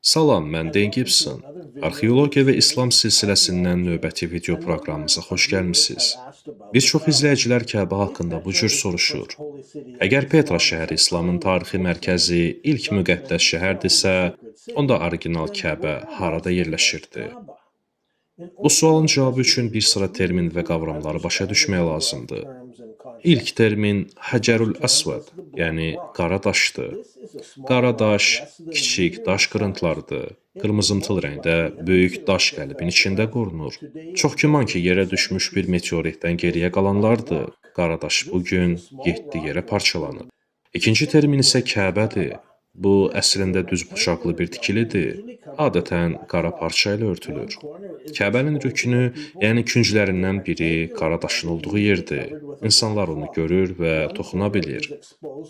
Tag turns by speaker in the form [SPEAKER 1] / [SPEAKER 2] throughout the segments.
[SPEAKER 1] Salam, mən Den Gibson. Arxeologiya və İslam silsiləsindən növbəti video proqramımıza xoş gəlmisiniz. Bir çox izləyicilər Kəbə haqqında bu cür soruşur. Əgər Petra şəhəri İslamın tarixi mərkəzi, ilk müqəddəs şəhərdirsə, onda orijinal Kəbə harada yerləşirdi? Bu sualın cavabı üçün bir sıra termin və qavramları başa düşmək lazımdır. İlk termin Həcərül Əsvəd, yəni qara daşdır. Qara daş kiçik daş qırıntılarıdır. Qırmızımtıl rəngdə böyük daş qəlibin içində qorunur. Çox güman ki, yerə düşmüş bir meteoritdən geriyə qalanlardır. Qara daş bugün 7 yerə parçalanıb. İkinci termin isə Kəbədir. Bu, əslində düzbucaqlı bir tikilidir. Adətən qara parça ilə örtülür. Kəbənin rüknü, yəni künclərindən biri qara daşın olduğu yerdir. İnsanlar onu görür və toxuna bilir.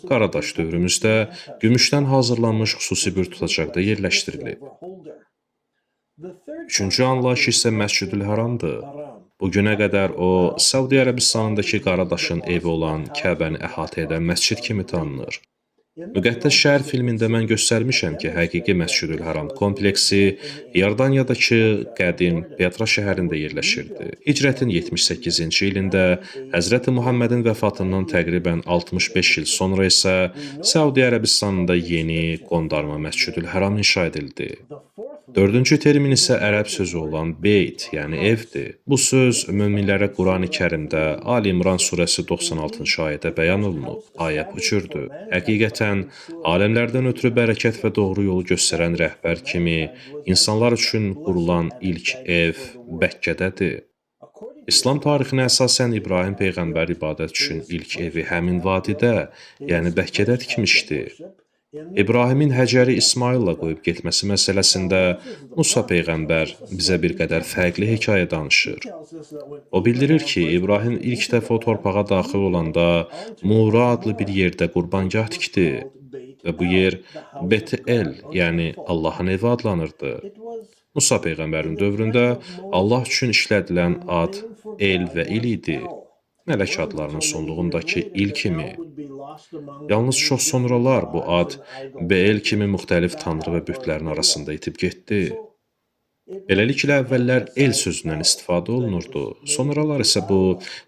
[SPEAKER 1] Qara daş dövrümüzdə gümüşdən hazırlanmış xüsusi bir tutacaqda yerləşdirilib. Üçüncü anlayış isə Məscidül-Həramdır. Bu günə qədər o, Səudiyyə Ərəbistanındakı qara daşın evi olan Kəbəni əhatə edən məscid kimi tanınır. Müqəddəs şəhər filmində mən göstərmişəm ki, həqiqi Məscidül-Həram kompleksi Yordaniyadakı qədim Petra şəhərində yerləşirdi. Hicrətin 78-ci ilində Həzrəti Muhammedin vəfatından təqribən 65 il sonra isə Səudiyyə Ərəbistanında yeni qondarma Məscidül-Həram inşa edildi. Dördüncü termin isə ərəb sözü olan beyt, yəni evdir. Bu söz möminlərə Qurani Kərimdə Ali İmran surəsi 96-cı ayədə bəyan olunub. Ayə bu cürdür. Həqiqətən, aləmlərdən ötürü bərəkət və doğru yolu göstərən rəhbər kimi insanlar üçün qurulan ilk ev Bəkkədədir. İslam tarixinə əsasən İbrahim Peyğəmbər ibadət üçün ilk evi həmin vadidə, yəni Bəkkədə tikmişdi. İbrahimin Həcəri İsmaillə qoyub getməsi məsələsində Musa Peyğəmbər bizə bir qədər fərqli hekayə danışır. O bildirir ki, İbrahim ilk dəfə o torpağa daxil olanda Mura adlı bir yerdə qurbangah tikdi və bu yer Bet-El, yəni Allahın evi adlanırdı. Musa Peyğəmbərin dövründə Allah üçün işlədilən ad El və İl idi. Mələk adlarının sonluğundakı il kimi. Yalnız çox sonralar bu ad Beel kimi müxtəlif tanrı və bütlərin arasında itib getdi. Beləliklə, əvvəllər el sözündən istifadə olunurdu, sonralar isə bu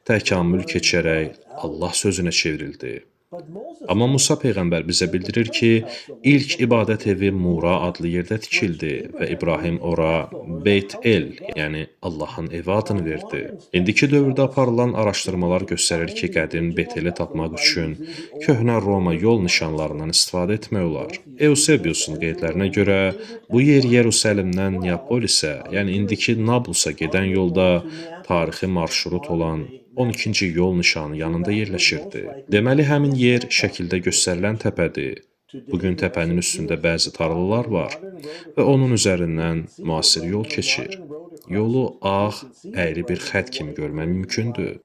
[SPEAKER 1] təkamül keçərək Allah sözünə çevrildi. Amma Musa Peyğəmbər bizə bildirir ki, ilk ibadət evi Mura adlı yerdə tikildi və İbrahim ora Beyt-El, yəni Allahın evi adını verdi. İndiki dövrdə aparılan araşdırmalar göstərir ki, qədim Beyt-Eli tapmaq üçün köhnə Roma yol nişanlarından istifadə etmək olar. Eusebiusun qeydlərinə görə, bu yer Yerusəlimdən Neapolisə, yəni indiki Nablusa gedən yolda tarixi marşrut olan 12-ci yol nişanı yanında yerləşirdi. Deməli, həmin yer şəkildə göstərilən təpədir. Bugün təpənin üstündə bəzi tarlalar var və onun üzərindən müasir yol keçir. Yolu ağ, əyri bir xətt kimi görmək mümkündür.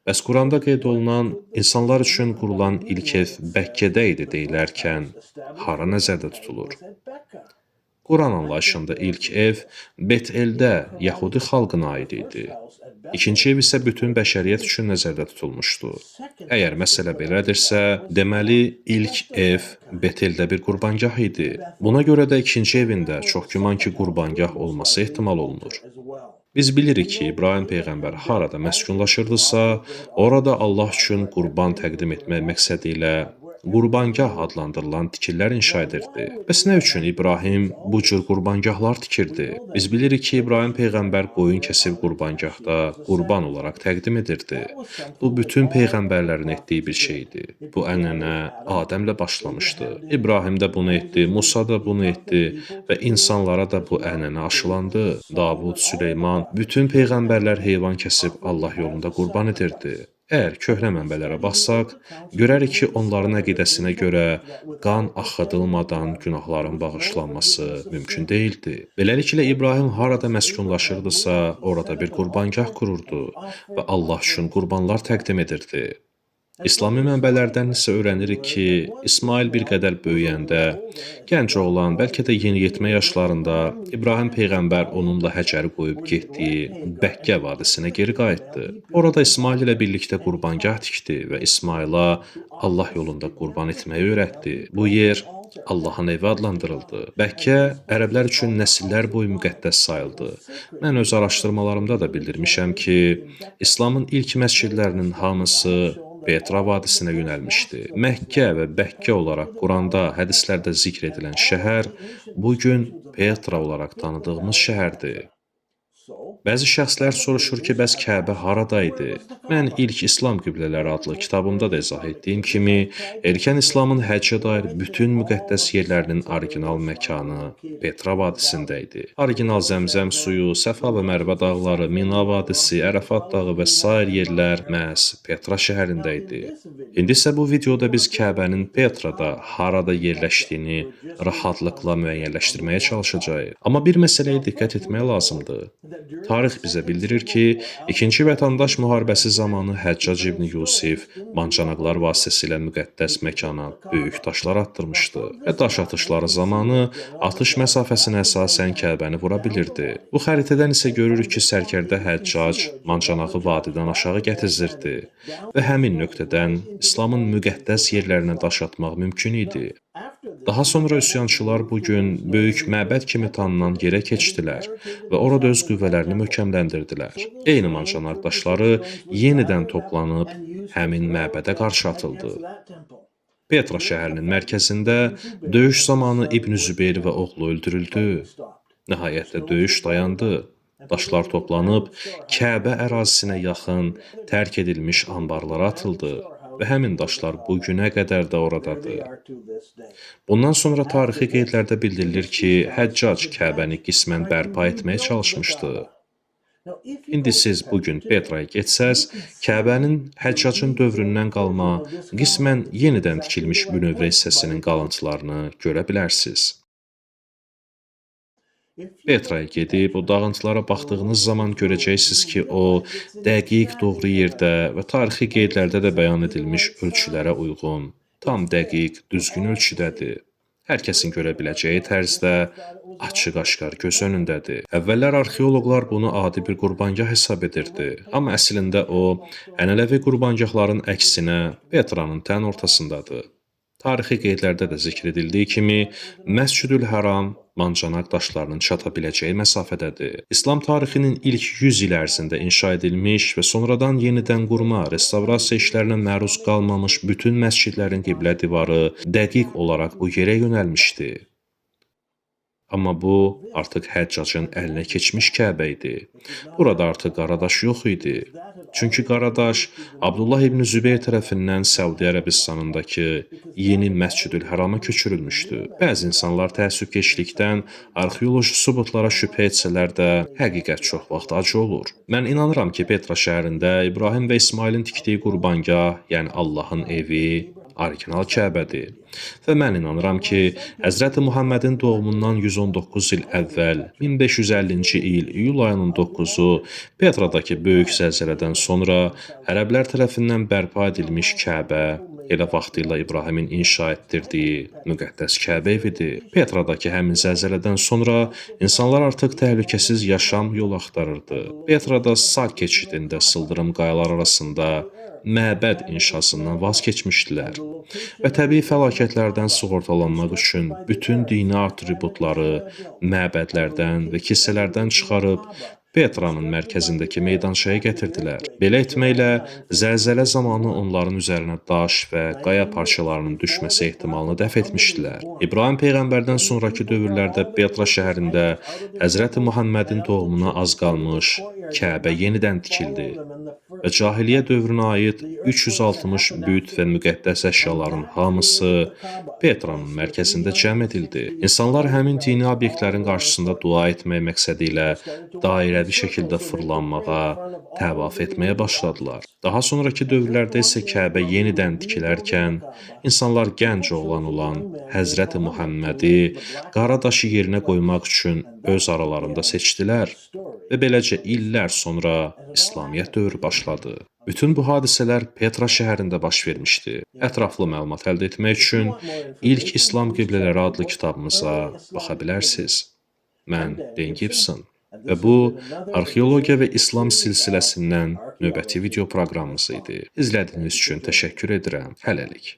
[SPEAKER 1] Bəs Quranda qeyd olunan insanlar üçün qurulan ilk ev Bəkkədə idi deyilərkən, hara nəzərdə tutulur? Quran anlayışında ilk ev Bet-Eldə Yəhudi xalqına aid idi. İkinci ev isə bütün bəşəriyyət üçün nəzərdə tutulmuşdu. Əgər məsələ belədirsə, deməli ilk ev Bet-Eldə bir qurbangah idi. Buna görə də ikinci evində çox güman ki, qurbangah olması ehtimal olunur. Biz bilirik ki, İbrahim Peyğəmbər harada məskunlaşırdısa, orada Allah üçün qurban təqdim etmək məqsədi ilə qurbangah adlandırılan tikillər inşa edirdi. Bəs nə üçün İbrahim bu cür qurbangahlar tikirdi? Biz bilirik ki, İbrahim Peyğəmbər qoyun kəsib qurbangahda qurban olaraq təqdim edirdi. Bu, bütün peyğəmbərlərin etdiyi bir şeydir. Bu ənənə Adəmlə başlamışdı. İbrahim də bunu etdi, Musa da bunu etdi və insanlara da bu ənənə aşılandı. Davud, Süleyman, bütün peyğəmbərlər heyvan kəsib Allah yolunda qurban edirdi. Əgər köhnə mənbələrə baxsaq, görərik ki, onların əqidəsinə görə qan axıdılmadan günahların bağışlanması mümkün deyildi. Beləliklə, İbrahim harada məskunlaşırdısa, orada bir qurbangah qururdu və Allah üçün qurbanlar təqdim edirdi. İslami mənbələrdən isə öyrənirik ki, İsmail bir qədər böyüyəndə, gənc oğlan, bəlkə də yeniyetmə yaşlarında İbrahim Peyğəmbər onunla Həcəri qoyub getdiyi Bəkkə vadisinə geri qayıtdı. Orada İsmail ilə birlikdə qurbangah tikdi və İsmaila Allah yolunda qurban etməyi öyrətdi. Bu yer Allahın evi adlandırıldı. Məkkə ərəblər üçün nəsillər boyu müqəddəs sayıldı. Mən öz araşdırmalarımda da bildirmişəm ki, İslamın ilk məscidlərinin hamısı Petra vadisinə yönəlmişdi. Məkkə və Bəkkə olaraq Quranda, hədislərdə zikr edilən şəhər bu gün Petra olaraq tanıdığımız şəhərdir. Bəzi şəxslər soruşur ki, bəs Kəbə harada idi? Mən ilk İslam qiblələri adlı kitabımda da izah etdiyim kimi, erkən İslamın həccə dair bütün müqəddəs yerlərinin orijinal məkanı Petra vadisində idi. Orijinal Zəmzəm suyu, Səfa və Mərvə dağları, Mina vadisi, Ərəfat dağı və sair yerlər məhz Petra şəhərində idi. İndi isə bu videoda biz Kəbənin Petrada harada yerləşdiyini rahatlıqla müəyyənləşdirməyə çalışacağıq. Amma bir məsələyə diqqət etmək lazımdır. Tarix bizə bildirir ki, İkinci Vətəndaş müharibəsi zamanı Həccac ibn Yusif mancanaqlar vasitəsilə müqəddəs məkana böyük daşlar atdırmışdı və daş atışları zamanı atış məsafəsinə əsasən Kəbəni vura bilirdi. Bu xəritədən isə görürük ki, sərkərdə Həccac mancanağı vadidən aşağı gətizdirdi və həmin nöqtədən İslamın müqəddəs yerlərinə daş atmaq mümkün idi. Daha sonra üsyançılar bugün böyük məbəd kimi tanınan yerə keçdilər və orada öz qüvvələrini möhkəmləndirdilər. Eyni mancanaq daşları yenidən toplanıb həmin məbədə qarşı atıldı. Petra şəhərinin mərkəzində döyüş zamanı İbn Zübeyr və oğlu öldürüldü. Nəhayətdə döyüş dayandı. Daşlar toplanıb Kəbə ərazisinə yaxın tərk edilmiş anbarlara atıldı və həmin daşlar bu günə qədər də oradadır. Bundan sonra tarixi qeydlərdə bildirilir ki, Həccac Kəbəni qismən bərpa etməyə çalışmışdı. İndi siz bugün Petraya getsəz, Kəbənin Həccacın dövründən qalma, qismən yenidən tikilmiş bünövrə hissəsinin qalıntılarını görə bilərsiniz. Petraya gedib o dağıntılara baxdığınız zaman görəcəksiniz ki, o dəqiq doğru yerdə və tarixi qeydlərdə də bəyan edilmiş ölçülərə uyğun, tam dəqiq, düzgün ölçüdədir. Hər kəsin görə biləcəyi tərzdə açıq-aşkar göz önündədir. Əvvəllər arxeoloqlar bunu adi bir qurbangah hesab edirdi, amma əslində o, ənənəvi qurbangahların əksinə Petranın tən ortasındadır. Tarixi qeydlərdə də zikr edildiyi kimi, Məscüdül-Həram mancanaq daşlarının çata biləcəyi məsafədədir. İslam tarixinin ilk 100 il ərzində inşa edilmiş və sonradan yenidən qurma, restavrasiya işlərinə məruz qalmamış bütün məscidlərin qiblə divarı dəqiq olaraq bu yerə yönəlmişdi. Amma bu, artıq Həccacın əlinə keçmiş Kəbə idi. Burada artıq Qaradaş yox idi. Çünki Qaradaş, Abdullah ibn Zübeyr tərəfindən Səudi Ərəbistanındakı yeni Məscüdül-Hərama köçürülmüşdü. Bəzi insanlar təəssübkeşlikdən arxeoloji sübutlara şübhə etsələr də, həqiqət çox vaxt acı olur. Mən inanıram ki, Petra şəhərində İbrahim və İsmailin tikdiyi qurbangah, yəni Allahın evi, orijinal Kəbədir. Və mən inanıram ki, Həzrəti Muhammədin doğumundan 119 il əvvəl, 1550-ci il iyul ayının 9-u Petradakı böyük zəlzələdən sonra ərəblər tərəfindən bərpa edilmiş Kəbə, elə vaxtilə İbrahimin inşa etdirdiyi müqəddəs Kəbə evidir. Petradakı həmin zəlzələdən sonra insanlar artıq təhlükəsiz yaşam yolu axtarırdı. Petrada Saq keçidində sıldırım qayalar arasında məbəd inşasından vaz keçmişdilər və təbii fəlakətlərdən sığortalanmaq üçün bütün dini atributları məbədlərdən və kilsələrdən çıxarıb Petranın mərkəzindəki meydançaya gətirdilər. Belə etməklə zəlzələ zamanı onların üzərinə daş və qaya parçalarının düşməsi ehtimalını dəf etmişdilər. İbrahim Peyğəmbərdən sonraki dövrlərdə Petra şəhərində Həzrəti Muhammədin doğumuna az qalmış Kəbə yenidən tikildi və cahiliyyə dövrünə aid 360 büt və müqəddəs əşyaların hamısı Petranın mərkəzində cəm edildi. İnsanlar həmin dini obyektlərin qarşısında dua etmək məqsədi ilə dairəvi şəkildə fırlanmağa, təvaf etməyə başladılar. Daha sonraki dövrlərdə isə Kəbə yenidən tikilərkən, insanlar gənc oğlan olan Həzrəti Muhammədi Qaradaşı yerinə qoymaq üçün öz aralarında seçdilər və beləcə illər sonra İslamiyyət dövrü başladı. Bütün bu hadisələr Petra şəhərində baş vermişdi. Ətraflı məlumat əldə etmək üçün İlk İslam qiblələri adlı kitabımıza baxa bilərsiniz. Mən Dan Gibson və bu, arxeologiya və İslam silsiləsindən növbəti video proqramımız idi. İzlədiyiniz üçün təşəkkür edirəm. Hələlik.